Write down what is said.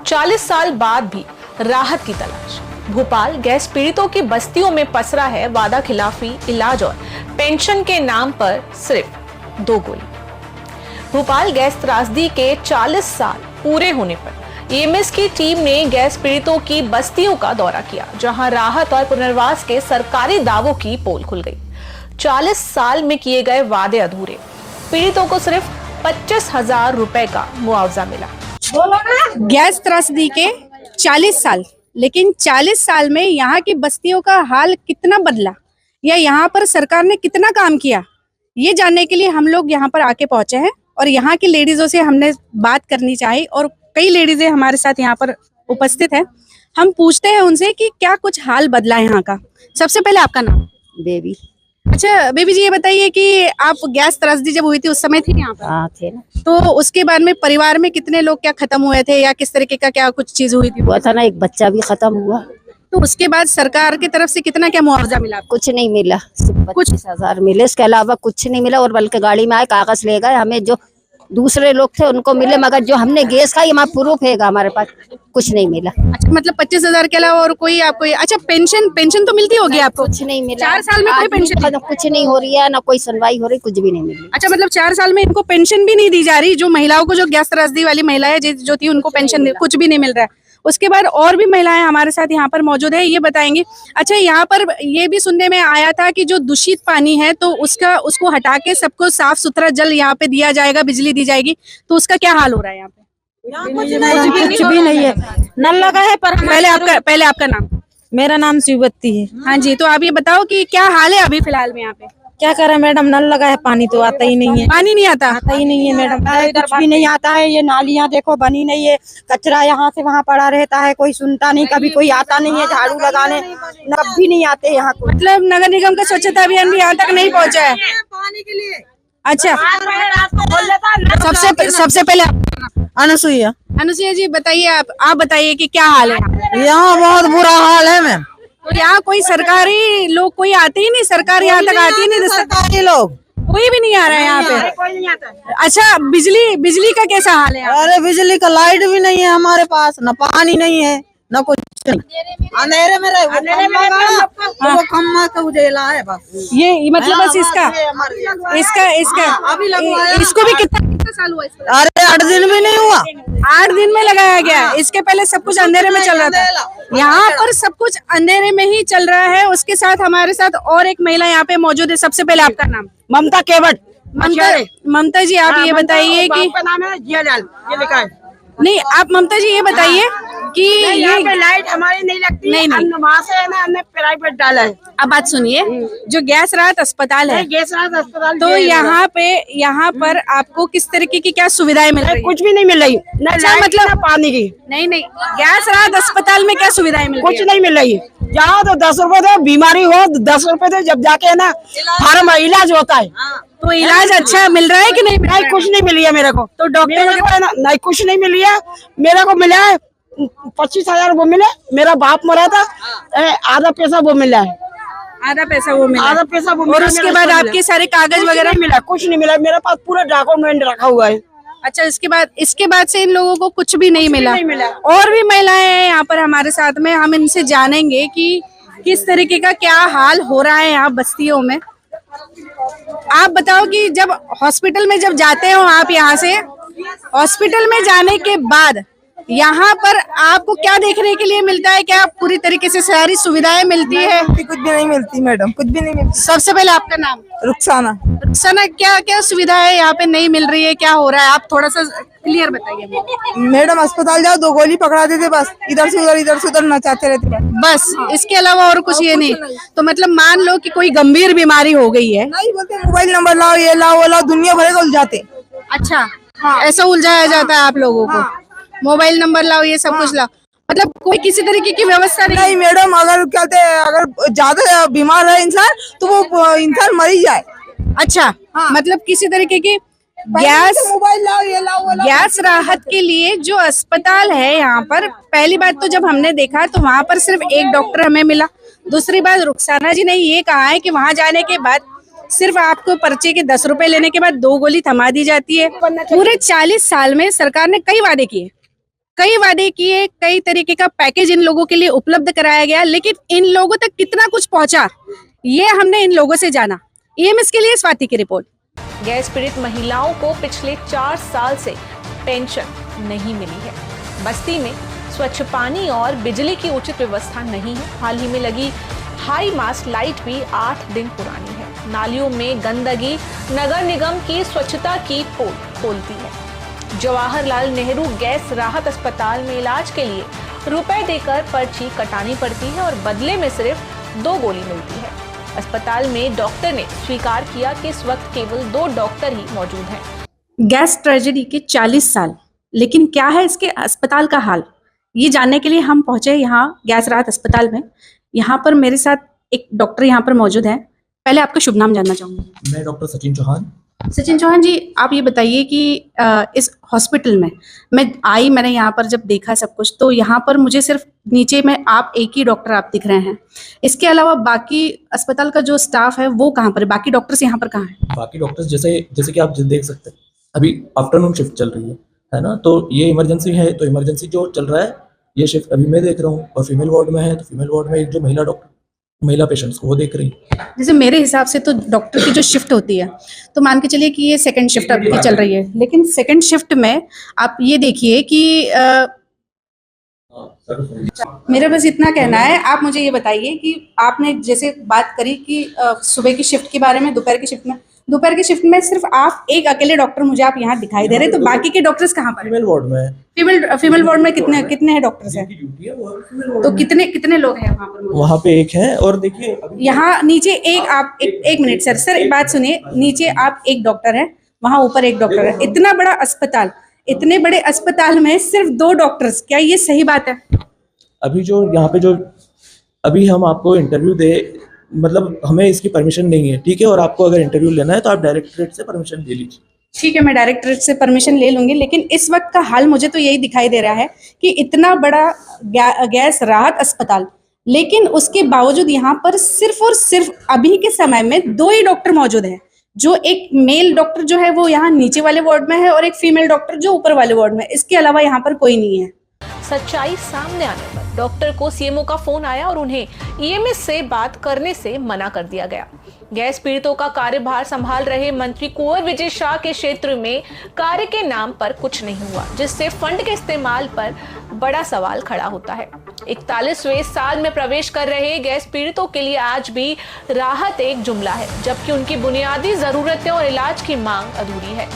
40 साल बाद भी राहत की तलाश। भोपाल गैस पीड़ितों की बस्तियों में पसरा है वादा खिलाफी, इलाज और पेंशन के नाम पर सिर्फ 2 गोली। भोपाल गैस त्रासदी के 40 साल पूरे होने पर एएमएस की टीम ने गैस पीड़ितों की बस्तियों का दौरा किया, जहां राहत और पुनर्वास के सरकारी दावों की पोल खुल गई। 40 साल में किए गए वादे अधूरे, पीड़ितों को सिर्फ 25,000 रुपए का मुआवजा मिला। गैस त्रासदी के 40 साल, लेकिन 40 साल में यहाँ की बस्तियों का हाल कितना बदला या यहाँ पर सरकार ने कितना काम किया, ये जानने के लिए हम लोग यहाँ पर आके पहुंचे हैं और यहाँ की लेडीजों से हमने बात करनी चाहिए और कई लेडीजें हमारे साथ यहाँ पर उपस्थित है। हम पूछते हैं उनसे कि क्या कुछ हाल बदला है यहाँ का। सबसे पहले आपका नाम? बेबी। अच्छा बेबी जी, ये बताइए कि आप गैस त्रासदी जब हुई थी उस समय थे यहाँ पर? हाँ थे ना। तो उसके बाद में परिवार में कितने लोग क्या खत्म हुए थे या किस तरीके का क्या कुछ चीज हुई थी? हुआ था ना, एक बच्चा भी खत्म हुआ। तो उसके बाद सरकार की तरफ से कितना क्या मुआवजा मिला आपको? कुछ नहीं मिला, सिर्फ कुछ 25,000 मिले, इसके अलावा कुछ नहीं मिला। और बल्कि गाड़ी में आए, कागज ले गए, हमें जो दूसरे लोग थे उनको मिले, मगर जो हमने गैस खाई हमारा प्रूफ है हमारे पास, कुछ नहीं मिला। अच्छा, मतलब 25,000 के अलावा और कोई आपको? अच्छा, पेंशन तो मिलती होगी आपको? कुछ नहीं मिला। 4 साल में कोई पेंशन? कुछ नहीं हो रही है, ना कोई सुनवाई हो रही, कुछ भी नहीं मिल रही। अच्छा, मतलब 4 साल में इनको पेंशन भी नहीं दी जा रही? जो महिलाओं को, जो गैस त्रासदी वाली महिलाएं जो थी, उनको पेंशन कुछ भी नहीं मिल रहा है। उसके बाद और भी महिलाएं हमारे साथ यहाँ पर मौजूद है, ये बताएंगे। अच्छा, यहाँ पर ये भी सुनने में आया था कि जो दूषित पानी है तो उसको हटा के सबको साफ सुथरा जल यहाँ पे दिया जाएगा, बिजली दी जाएगी, तो उसका क्या हाल हो रहा है यहाँ पे? कुछ भी नहीं है, नल लगा है पर पहले आपका नाम? मेरा नाम शिवबत्ती है। हाँ जी, तो आप ये बताओ कि क्या हाल है अभी फिलहाल में यहाँ पे? क्या करें मैडम, नल लगा है, पानी तो आता ही नहीं है। पानी नहीं आता ही नहीं है मैडम, कुछ भी नहीं आता है। ये नालियाँ देखो बनी नहीं है, कचरा यहाँ से वहाँ पड़ा रहता है, कोई सुनता नहीं, कभी कोई आता नहीं है झाड़ू लगाने, कभी नहीं आते यहाँ को। मतलब नगर निगम का स्वच्छता अभियान भी यहाँ तक नहीं पहुँचा है पानी के लिए। अच्छा, सबसे पहले अनुसुईया। अनुसुईया जी बताइए, आप बताइए कि क्या हाल है यहाँ? बहुत बुरा हाल है मैम। तो यहाँ कोई सरकारी लोग कोई आते ही नहीं, सरकार यहाँ तक आती ही नहीं, सरकारी लोग कोई भी नहीं आ रहा है यहाँ पे। अच्छा, बिजली का कैसा हाल है? अरे बिजली का लाइट भी नहीं है हमारे पास, न पानी नहीं है, न कुछ नहीं। अंधेरे में रहे, वो खम्मा का उजेला है बस। ये मतलब बस इसका इसको भी कितना साल हुआ? अरे 8 दिन भी नहीं हुआ। 8 दिन में लगाया गया। इसके पहले सब कुछ अंधेरे में चल रहा था। यहाँ पर सब कुछ अंधेरे में ही चल रहा है। उसके साथ हमारे साथ और एक महिला यहाँ पे मौजूद है। सबसे पहले आपका नाम? ममता केवट। ममता जी, आप ये बताइए कि नाम है जियालाल, ये लिखा है। नहीं, आप ममता जी ये बताइए कि यहाँ पे लाइट हमारी नहीं लगती। नहीं वहाँ से है ना, हमने प्राइवेट डाला है। अब बात सुनिए, जो गैस राहत अस्पताल है, गैस राहत अस्पताल, तो यहाँ पर आपको किस तरीके की क्या सुविधाएं मिल रही? कुछ भी नहीं मिल रही, अच्छा, मतलब पानी की। नहीं, गैस राहत अस्पताल में क्या सुविधाएं मिल रही? कुछ नहीं मिल रही। जाओ तो 10 रुपए दो, बीमारी हो 10 रुपए दो, जब जाके है ना फार्म इलाज होता है। तो इलाज अच्छा मिल रहा है कि नहीं? नहीं, कुछ नहीं मिली है मेरे को। तो डॉक्टर को है ना, नहीं कुछ नहीं मिली है। मेरे को मिला है 25,000 वो मिले। मेरा बाप मरा था, आधा पैसा वो मिला है। आधा पैसा वो मिला? आधा पैसा वो। और उसके बाद आपके सारे कागज वगैरह मिला? कुछ नहीं मिला, मेरे पास पूरा डॉक्यूमेंट रखा हुआ है। अच्छा, इसके बाद से इन लोगों को कुछ भी नहीं मिला? और भी महिलाएं हैं यहाँ पर हमारे साथ में, हम इनसे जानेंगे कि किस तरीके का क्या हाल हो रहा है यहाँ बस्तियों में। आप बताओ कि जब हॉस्पिटल में जब जाते हो आप, यहाँ से हॉस्पिटल में जाने के बाद यहाँ पर आपको क्या देखने के लिए मिलता है? क्या पूरी तरीके से सारी सुविधाएं मिलती है? कुछ भी नहीं मिलती मैडम, कुछ भी नहीं मिलती। सबसे पहले आपका नाम? रुखसाना। रुखसाना, क्या सुविधा है यहाँ पे नहीं मिल रही है? क्या हो रहा है, आप थोड़ा सा क्लियर बताइए। मैडम अस्पताल जाओ, 2 गोली पकड़ा देते बस, इधर से उधर नचाते रहते बस, इसके अलावा और कुछ ये नहीं। तो मतलब मान लो कि कोई गंभीर बीमारी हो गई है, नहीं बोलते मोबाइल नंबर लाओ, ये लाओ वो लाओ, दुनिया भर का उलझाते। अच्छा, ऐसा उलझाया जाता है आप लोगों को? मोबाइल नंबर लाओ, ये सब कुछ लाओ, मतलब कोई किसी तरीके की व्यवस्था नहीं मैडम। अगर कहते अगर ज्यादा बीमार है इंसान तो वो इंसान मर ही जाए। अच्छा, मतलब किसी तरीके की मोबाइल लाओ, ये लाओ वो लाओ। गैस राहत के लिए जो अस्पताल है यहाँ पर, पहली बात तो जब हमने देखा तो वहाँ पर सिर्फ एक डॉक्टर हमें मिला। दूसरी बात, रुखसाना जी ने ये कहा है कि वहाँ जाने के बाद सिर्फ आपको पर्चे के 10 रुपए लेने के बाद 2 गोली थमा दी जाती है। पूरे 40 साल में सरकार ने कई वादे किए, कई वादे किए, कई तरीके का पैकेज इन लोगों के लिए उपलब्ध कराया गया, लेकिन इन लोगों तक कितना कुछ पहुंचा ये हमने इन लोगों से जाना। EMS के लिए स्वाति की रिपोर्ट। गैस पीड़ित महिलाओं को पिछले 4 साल से पेंशन नहीं मिली है। बस्ती में स्वच्छ पानी और बिजली की उचित व्यवस्था नहीं है। हाल ही में लगी हाई मास्ट लाइट भी 8 दिन पुरानी है। नालियों में गंदगी नगर निगम की स्वच्छता की पोल खोलती है। जवाहरलाल नेहरू गैस राहत अस्पताल में इलाज के लिए रुपए देकर पर्ची कटानी पड़ती है और बदले में सिर्फ 2 गोली मिलती है। अस्पताल में डॉक्टर ने स्वीकार किया कि इस वक्त केवल 2 डॉक्टर ही मौजूद हैं। गैस ट्रेजेडी के 40 साल, लेकिन क्या है इसके अस्पताल का हाल, ये जानने के लिए हम पहुंचे यहाँ गैस राहत अस्पताल में। यहाँ पर मेरे साथ एक डॉक्टर यहाँ पर मौजूद है। पहले आपका शुभ नाम जानना चाहूंगी। मैं डॉक्टर सचिन चौहान। सचिन चौहान जी, आप ये बताइए कि इस हॉस्पिटल में मैंने यहाँ पर जब देखा सब कुछ, तो यहाँ पर मुझे सिर्फ नीचे में आप एक ही डॉक्टर आप दिख रहे हैं। इसके अलावा बाकी अस्पताल का जो स्टाफ है वो कहाँ पर है? बाकी डॉक्टर्स यहाँ पर कहाँ हैं? बाकी डॉक्टर्स जैसे कि आप देख सकते हैं, अभी आफ्टरनून शिफ्ट चल रही है ना, तो ये इमरजेंसी है, तो इमरजेंसी जो चल रहा है ये शिफ्ट अभी मैं देख रहा हूँ, और फीमेल वार्ड में है तो फीमेल वार्ड में एक जो महिला पेशेंट्स को वो देख रही है। जैसे मेरे हिसाब से तो डॉक्टर की जो शिफ्ट होती है, तो मान के चलिए कि ये सेकंड शिफ्ट अभी चल रही है, लेकिन सेकंड शिफ्ट में आप ये देखिए कि मेरा बस इतना कहना है, आप मुझे ये बताइए कि आपने जैसे बात करी कि सुबह की शिफ्ट के बारे में, दोपहर की शिफ्ट में सिर्फ आप एक अकेले डॉक्टर मुझे आप यहाँ दिखाई दे रहे हैं, तो बाकी के डॉक्टर्स कहाँ पर? फीमेल वार्ड में। फीमेल वार्ड में कितने हैं डॉक्टर्स हैं? तो कितने लोग हैं वहाँ पर? वहाँ पे एक है, और देखिए यहाँ नीचे एक मिनट सर एक बात सुनिए, नीचे आप एक डॉक्टर है, वहाँ ऊपर एक डॉक्टर है। इतना बड़ा अस्पताल, इतने बड़े अस्पताल में सिर्फ 2 डॉक्टर्स, क्या ये सही बात है? अभी जो यहाँ पे जो अभी हम आपको इंटरव्यू दे, मतलब हमें इसकी परमिशन नहीं है, ठीक है, और आपको अगर इंटरव्यू लेना है तो आप डायरेक्टरेट से परमिशन ले लीजिए। ठीक है, मैं डायरेक्टरेट से परमिशन ले लूंगी, लेकिन इस वक्त का हाल मुझे तो यही दिखाई दे रहा है कि इतना बड़ा गैस राहत अस्पताल, लेकिन उसके बावजूद यहाँ पर सिर्फ और सिर्फ अभी के समय में 2 ही डॉक्टर मौजूद हैं। जो एक मेल डॉक्टर जो है वो यहाँ नीचे वाले वार्ड में है, और एक फीमेल डॉक्टर जो ऊपर वाले वार्ड में, इसके अलावा यहाँ पर कोई नहीं है। सच्चाई सामने आने पर डॉक्टर को सीएमओ का फोन आया और उन्हें EMS से बात करने से मना कर दिया गया। गैस पीड़ितों का कार्यभार संभाल रहे मंत्री कुंवर विजय शाह के क्षेत्र में कार्य के नाम पर कुछ नहीं हुआ, जिससे फंड के इस्तेमाल पर बड़ा सवाल खड़ा होता है। 41वें साल में प्रवेश कर रहे गैस पीड़ितों के लिए आज भी राहत एक जुमला है, जबकि उनकी बुनियादी जरूरतें और इलाज की मांग अधूरी है।